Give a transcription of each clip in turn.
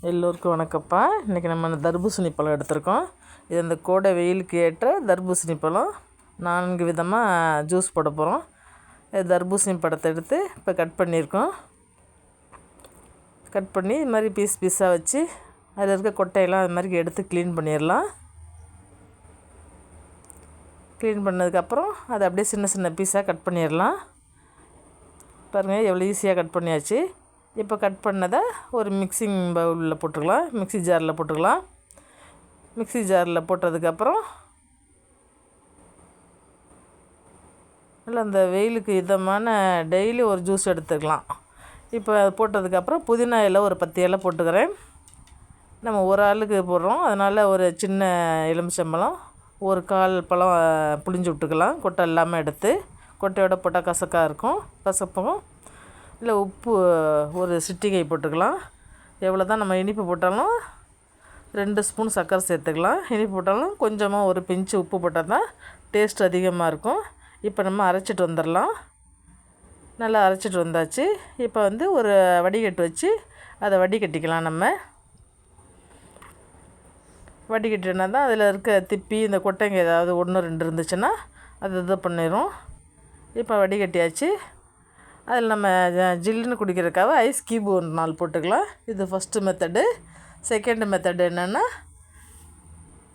எல்லோருக்கும் வணக்கப்பா. இன்றைக்கி நம்ம தர்பூசணி பழம் எடுத்திருக்கோம். இது இந்த கோடை வெயிலுக்கு ஏற்ற தர்பூசணி பழம் 4 விதமாக ஜூஸ் போட போகிறோம். தர்பூசணி பழத்தை எடுத்து இப்போ கட் பண்ணியிருக்கோம். கட் பண்ணி இது மாதிரி பீஸாக வச்சு அதில் இருக்க கொட்டையெல்லாம் அது மாதிரி எடுத்து க்ளீன் பண்ணிடலாம். க்ளீன் பண்ணதுக்கப்புறம் அதை அப்படியே சின்ன சின்ன பீஸாக கட் பண்ணிடலாம். பாருங்கள் எவ்வளோ ஈஸியாக கட் பண்ணியாச்சு. இப்போ கட் பண்ணதை ஒரு மிக்சிங் பவுலில் போட்டுக்கலாம், மிக்ஸி ஜாரில் போட்டுக்கலாம். மிக்ஸி ஜாரில் போட்டதுக்கப்புறம் நல்லா அந்த வெயிலுக்கு இதமான டெய்லி ஒரு ஜூஸ் எடுத்துக்கலாம். இப்போ அது போட்டதுக்கப்புறம் புதினா இலை ஒரு 10 இலை போட்டுக்கிறேன். நம்ம ஒரு ஆளுக்கு போடுறோம், அதனால் ஒரு சின்ன எலுமிச்சம்பழம் ஒரு 1/4 பழம் புளிஞ்சு விட்டுக்கலாம். கொட்டை இல்லாமல் எடுத்து, கொட்டையோட போட்டால் கசக்காக இருக்கும், கசப்பும். இல்லை உப்பு ஒரு சிட்டிகை போட்டுக்கலாம். எவ்வளோ தான் நம்ம இனிப்பு போட்டாலும் 2 ஸ்பூன் சர்க்கரை சேர்த்துக்கலாம். இனிப்பு போட்டாலும் கொஞ்சமாக ஒரு பிஞ்சு உப்பு போட்டால் தான் டேஸ்ட் அதிகமாக இருக்கும். இப்போ நம்ம அரைச்சிட்டு வந்துடலாம். நல்லா அரைச்சிட்டு வந்தாச்சு. இப்போ ஒரு வடிகட்டு வச்சு அதை வடிகட்டிக்கலாம். நம்ம வடிகட்டினா தான் அதில் இருக்க திப்பி இந்த கொட்டைங்க ஏதாவது 1 2 இருந்துச்சுன்னா அது இது பண்ணிடும். இப்போ வடிகட்டியாச்சு. அதில் நம்ம ஜில்லுன்னு குடிக்கிறதுக்காக ஐஸ் கியூப் ஒரு 4 போட்டுக்கலாம். இது ஃபஸ்ட்டு மெத்தடு. செகண்ட் மெத்தடு என்னென்னா,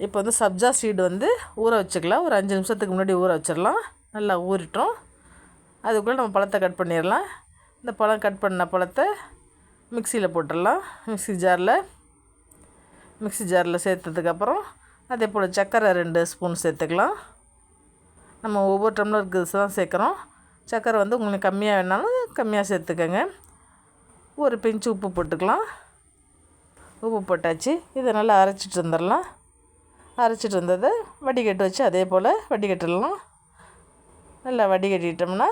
இப்போ சப்ஜா சீடு ஊற வச்சுக்கலாம். ஒரு 5 நிமிஷத்துக்கு முன்னாடி ஊற வச்சிடலாம். நல்லா ஊறிட்டோம். அதுக்குள்ளே நம்ம பழத்தை கட் பண்ணிடலாம். இந்த பழம் கட் பண்ண பழத்தை மிக்சியில் போட்டுடலாம். மிக்ஸி ஜாரில் சேர்த்ததுக்கப்புறம் அதே போல் சர்க்கரை 2 ஸ்பூன் சேர்த்துக்கலாம். நம்ம ஒவ்வொரு டம்ளருக்கு தான் சேர்க்குறோம். சர்க்கரை உங்களுக்கு கம்மியாக வேணாலும் கம்மியாக சேர்த்துக்கங்க. ஒரு பிஞ்சு உப்பு போட்டுக்கலாம். உப்பு போட்டாச்சு. இதை நல்லா அரைச்சிட்டு வந்துடலாம். அரைச்சிட்டு வந்ததை வடிகட்டு வச்சு அதே போல் வடிகட்டிடலாம். நல்லா வடிகட்டிட்டோம்னா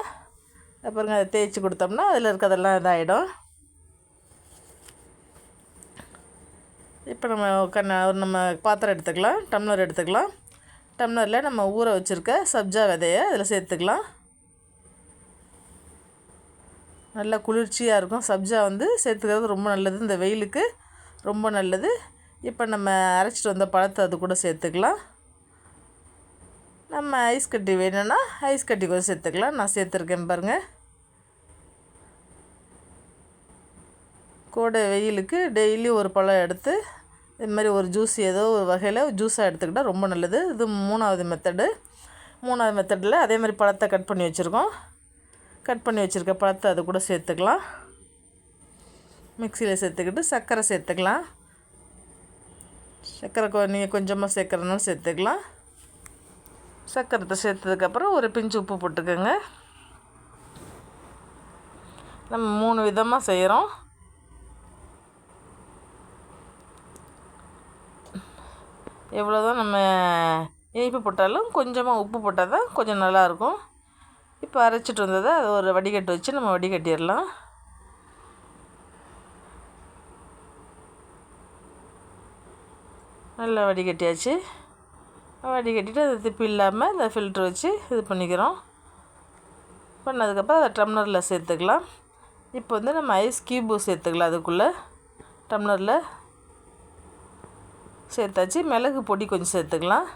அப்புறம் அதை தேய்ச்சி கொடுத்தோம்னா அதில் இருக்கிறதெல்லாம் இதாகிடும். இப்போ நம்ம பாத்திரம் எடுத்துக்கலாம், டம்ளர் எடுத்துக்கலாம். டம்ளரில் நம்ம ஊற வச்சுருக்க சப்ஜா விதையை அதில் சேர்த்துக்கலாம். நல்லா குளிர்ச்சியாக இருக்கும். சப்ஜா சேர்த்துக்கிறது ரொம்ப நல்லது, இந்த வெயிலுக்கு ரொம்ப நல்லது. இப்போ நம்ம அரைச்சிட்டு வந்த பழத்தை அது கூட சேர்த்துக்கலாம். நம்ம ஐஸ் கட்டி வேணும்னா ஐஸ் கட்டி கூட சேர்த்துக்கலாம். நான் சேர்த்துருக்கேன் பாருங்கள். கோடை வெயிலுக்கு டெய்லி ஒரு பழம் எடுத்து இது மாதிரி ஒரு ஜூஸ் ஏதோ ஒரு வகையில் ஜூஸாக எடுத்துக்கிட்டால் ரொம்ப நல்லது. இது 3வது மெத்தடு. 3வது மெத்தடில் அதே மாதிரி பழத்தை கட் பண்ணி வச்சுருக்கோம். கட் பண்ணி வச்சுருக்க பழத்தை அது கூட சேர்த்துக்கலாம். மிக்சியில் சேர்த்துக்கிட்டு சர்க்கரை சேர்த்துக்கலாம். சர்க்கரை நீங்கள் கொஞ்சமாக சேர்க்குறதுனாலும் சேர்த்துக்கலாம். சர்க்கரை சேர்த்ததுக்கப்புறம் ஒரு பிஞ்சு உப்பு போட்டுக்கோங்க. நம்ம 3 விதமாக செய்கிறோம். எவ்வளோதான் நம்ம இனிப்பு போட்டாலும் கொஞ்சமாக உப்பு போட்டால் தான் கொஞ்சம் நல்லாயிருக்கும். இப்போ அரைச்சிட்டு வந்ததை அதை ஒரு வடிகட்டு வச்சு நம்ம வடிகட்டிடலாம். நல்லா வடிகட்டியாச்சு. வடிகட்டிட்டு அதை திப்பி இல்லாமல் இந்த ஃபில்ட்ரு வச்சு இது பண்ணிக்கிறோம். பண்ணதுக்கப்புறம் அதை டம்ளரில் சேர்த்துக்கலாம். இப்போ நம்ம ஐஸ் கியூபு சேர்த்துக்கலாம். அதுக்குள்ளே டம்ளரில் சேர்த்தாச்சு. மிளகு பொடி கொஞ்சம் சேர்த்துக்கலாம்.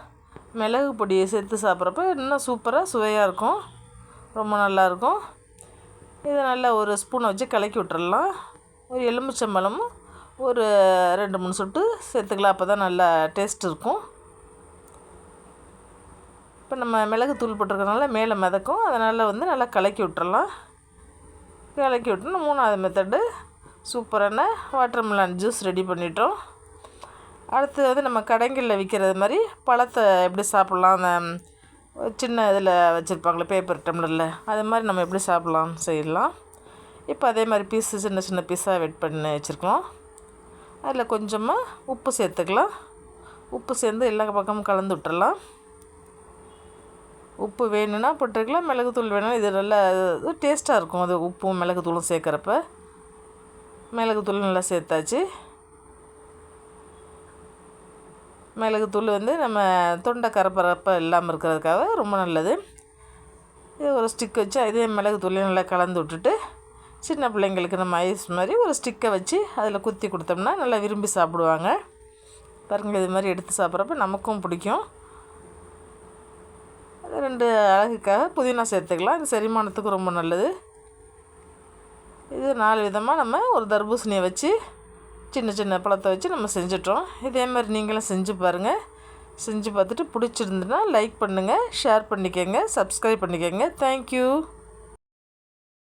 மிளகு பொடியை சேர்த்து சாப்பிட்றப்ப இன்னும் சூப்பராக சுவையாக இருக்கும், ரொம்ப நல்லாயிருக்கும். இதை நல்லா ஒரு ஸ்பூனை வச்சு கலக்கி விட்டுறலாம். ஒரு எலுமிச்சம்பழமும் ஒரு 2 3 சொட்டு சேர்த்துக்கலாம். அப்போ தான் நல்லா டேஸ்ட் இருக்கும். இப்போ நம்ம மிளகுத்தூள் போட்டிருக்கறனால மேலே மிதக்கும், அதனால் நல்லா கலக்கி விட்டுறலாம். கலக்கி விட்டோன்னா 3வது மெத்தடு சூப்பரான வாட்டர்மெலன் ஜூஸ் ரெடி பண்ணிட்டோம். அடுத்து நம்ம கடைங்களில் விற்கிறது மாதிரி பழத்தை எப்படி சாப்பிட்லாம், அந்த சின்ன இதில் வச்சுருப்பாங்களே பேப்பர் டம்ளரில், அது மாதிரி நம்ம எப்படி சாப்பிட்லான்னு செய்யலாம். இப்போ அதே மாதிரி பீஸு சின்ன சின்ன பீஸாக வெட் பண்ணி வச்சுருக்கோம். அதில் கொஞ்சமாக உப்பு சேர்த்துக்கலாம். உப்பு சேர்ந்து எல்லா பக்கமும் கலந்து விட்டுறலாம். உப்பு வேணும்னா போட்டுக்கலாம், மிளகுத்தூள் வேணும்னா. இது நல்லா டேஸ்ட்டாக இருக்கும். அது உப்பும் மிளகுத்தூளும் சேர்க்குறப்ப மிளகுத்தூள் நல்லா சேர்த்தாச்சு. மிளகுத்தூள் நம்ம தொண்டை கரப்பரப்பை இல்லாமல் இருக்கிறதுக்காக ரொம்ப நல்லது. இது ஒரு ஸ்டிக் வச்சு இதே மிளகுத்தூளையும் நல்லா கலந்து விட்டுட்டு சின்ன பிள்ளைங்களுக்கு நம்ம ஐஸ் மாதிரி ஒரு ஸ்டிக்கை வச்சு அதில் குத்தி கொடுத்தோம்னா நல்லா விரும்பி சாப்பிடுவாங்க. பாருங்கள், இது மாதிரி எடுத்து சாப்பிட்றப்ப நமக்கும் பிடிக்கும். 2 அழகுக்காக புதினா சேர்த்துக்கலாம். இது செரிமானத்துக்கு ரொம்ப நல்லது. இது 4 விதமாக நம்ம ஒரு தர்பூசணியை வச்சு சின்ன சின்ன பழத்தை வச்சு நம்ம செஞ்சிட்டோம். இதே மாதிரி நீங்களும் செஞ்சு பாருங்கள். செஞ்சு பார்த்துட்டு பிடிச்சிருந்துன்னா லைக் பண்ணுங்கள், ஷேர் பண்ணிக்கோங்க, சப்ஸ்கிரைப் பண்ணிக்கோங்க. தேங்க்யூ.